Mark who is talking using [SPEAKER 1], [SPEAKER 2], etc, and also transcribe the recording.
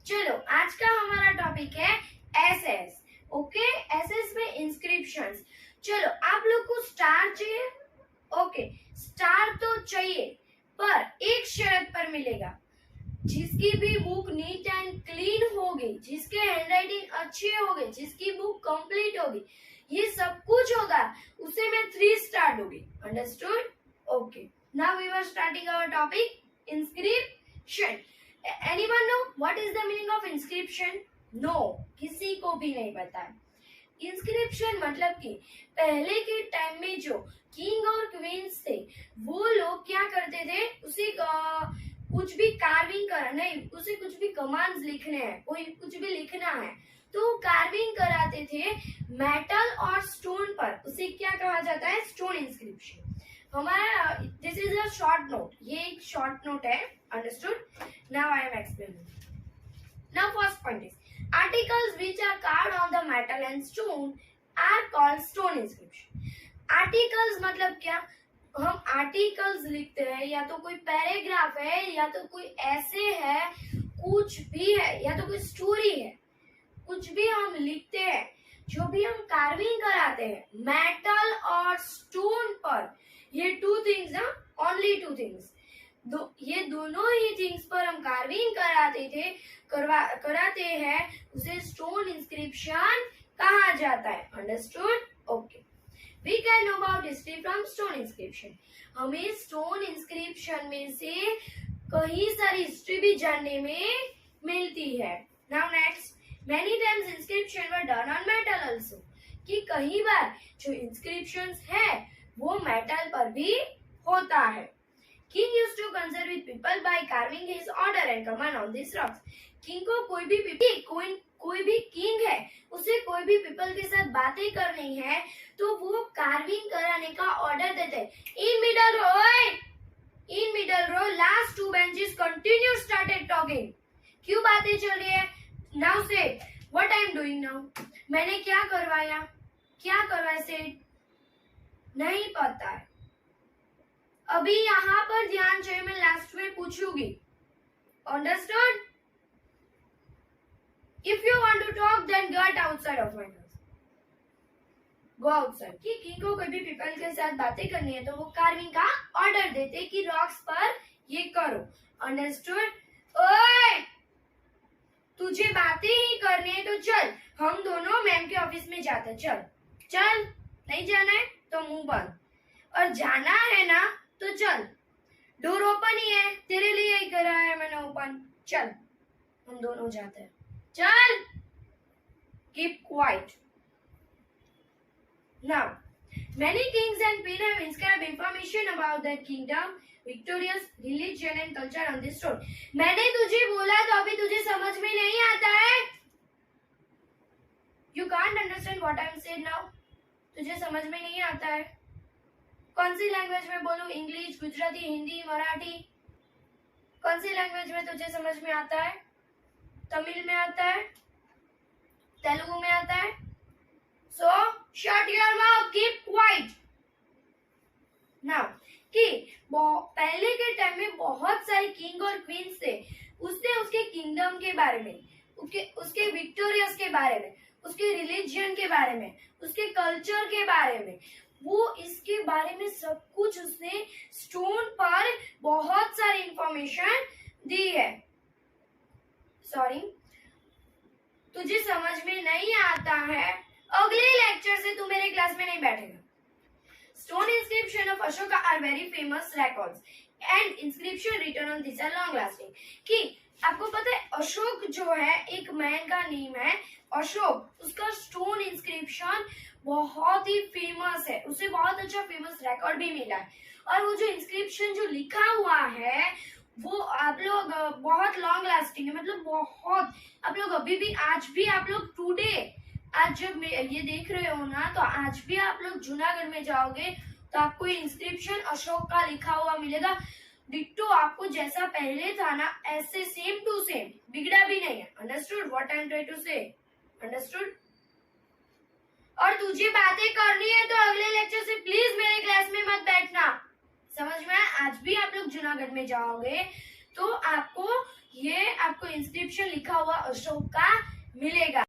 [SPEAKER 1] चलो आज का हमारा टॉपिक है एसएस। ओके, एसएस में इंस्क्रिप्शंस। चलो आप लोग को स्टार चाहिए। ओके, स्टार तो चाहिए पर एक शर्त पर मिलेगा। जिसकी भी बुक नीट एंड क्लीन होगी, जिसके हैंडराइटिंग अच्छी होगी, जिसकी बुक कंप्लीट होगी, ये सब कुछ होगा, उसे मैं 3 स्टार दूंगी। Understood? Okay, now we are starting our topic inscription. Anyone know what is the meaning of inscription? No, किसी को भी नहीं पता है। इंस्क्रिप्शन मतलब कि पहले के टाइम में जो किंग और क्वींस थे वो लोग क्या करते थे, उसे कुछ भी कार्विंग कर नहीं, उसे कुछ भी कमांड्स लिखने हैं, कोई कुछ भी लिखना है तो कार्विंग कराते थे मेटल और स्टोन पर। उसे क्या कहा जाता है? Stone inscription. हमारा this is a short note, ये एक शॉर्ट नोट है। Understood? Now I am explaining. Now first point is articles which are carved on the metal and stone are called stone inscription. Articles मतलब क्या? हम articles लिखते हैं, या तो कोई पैराग्राफ है, या तो कोई ऐसे है, कुछ भी है, या तो कोई स्टोरी है, कुछ भी हम लिखते हैं, जो भी हम कार्विंग कराते हैं मेटल और स्टोन पर, ये 2 थिंग्स ना, ओनली 2 थिंग्स, ये दोनों ही थिंग्स पर हम कार्विंग कराते हैं, उसे स्टोन इंस्क्रिप्शन कहा जाता है। Understood? Okay, we can know about history from stone inscription. हमें स्टोन इंस्क्रिप्शन में से कई सारी हिस्ट्री भी जानने में मिलती है। Now next, many times inscription were done on metal also, कि कई बार जो inscriptions है वो मेटल पर भी होता है। King used to conserve with people by carving his order and command on these rocks. King को कोई भी किंग है, उसे कोई भी पीपल के साथ बातें करनी है तो वो कार्विंग कराने का ऑर्डर देते हैं। In middle row, last 2 benches continue started talking. क्यों बातें चल रही है? Now say what I am doing now. मैंने क्या करवाया? से नहीं पता है। अभी यहाँ पर ध्यान चाहिए, मैं लास्ट में पूछूंगी। Understood? If you want to talk, then get outside of my house. Go outside. कि किंग को कोई भी पीपल के साथ बातें करनी है तो वो कार्विंग का ऑर्डर देते कि रॉक्स पर ये करो। Understood? ओए, तुझे बातें ही करनी है तो चल, हम दोनों मैम के ऑफिस में जाते हैं। चल, नहीं जाना है तो मुंह बंद, और जाना है ना तो चल, डोर ओपन ही है, तेरे लिए ही करा है मैंने ओपन। चल, हम दोनों जाते हैं। चल, keep quiet. Now many kings and queens have inscribed information about their kingdom, victorious, religion and culture on this stone. मैंने तुझे बोला तो अभी तुझे समझ में नहीं आता है? You can't understand what I am saying now. तुझे समझ में नहीं आता है? कौन सी लैंग्वेज में बोलूं? इंग्लिश, गुजराती, हिंदी, मराठी? कौन सी लैंग्वेज में तुझे समझ में आता है? तमिल में आता है? तेलुगु में आता है? So shut your mouth, keep quiet. Now, कि पहले के टाइम में बहुत सारे किंग और क्वींस थे। उसके किंगडम के बारे में, उसके विक्टोरियस के बारे में, उसके रिलीजन के बारे में, उसके कल्चर के बारे में, वो इसके बारे में सब कुछ उसने स्टोन पर बहुत सारी इंफॉर्मेशन दी है। सॉरी, तुझे समझ में नहीं आता है? अगले लेक्चर से तू मेरे क्लास में नहीं बैठेगा। Stone inscription of Ashoka are very famous records and inscription written on these are long lasting. कि आपको पता है अशोक जो है एक मैन का नेम है अशोक, उसका स्टोन इंस्क्रिप्शन बहुत ही फेमस है, उसे बहुत अच्छा फेमस रिकॉर्ड भी मिला है। और वो जो इंस्क्रिप्शन जो लिखा हुआ है वो आप लोग बहुत लॉन्ग लास्टिंग है, मतलब बहुत, आप लोग अभी भी, आज भी आप लोग टुडे, आज जब ये देख रहे हो ना, तो आज भी आप लोग जूनागढ़ में जाओगे तो आपको इंस्क्रिप्शन अशोक का लिखा हुआ मिलेगा। डिट्टो आपको जैसा पहले था ना, ऐसे सेम टू सेम, बिगड़ा भी नहीं है। Understood what I am trying to say? Understood? और तुझे बातें करनी है तो अगले लेक्चर से प्लीज मेरे क्लास में मत बैठना। समझ में आया? आज भी आप लोग जूनागढ़ में जाओगे तो आपको ये आपको इंस्क्रिप्शन लिखा हुआ अशोक का मिलेगा।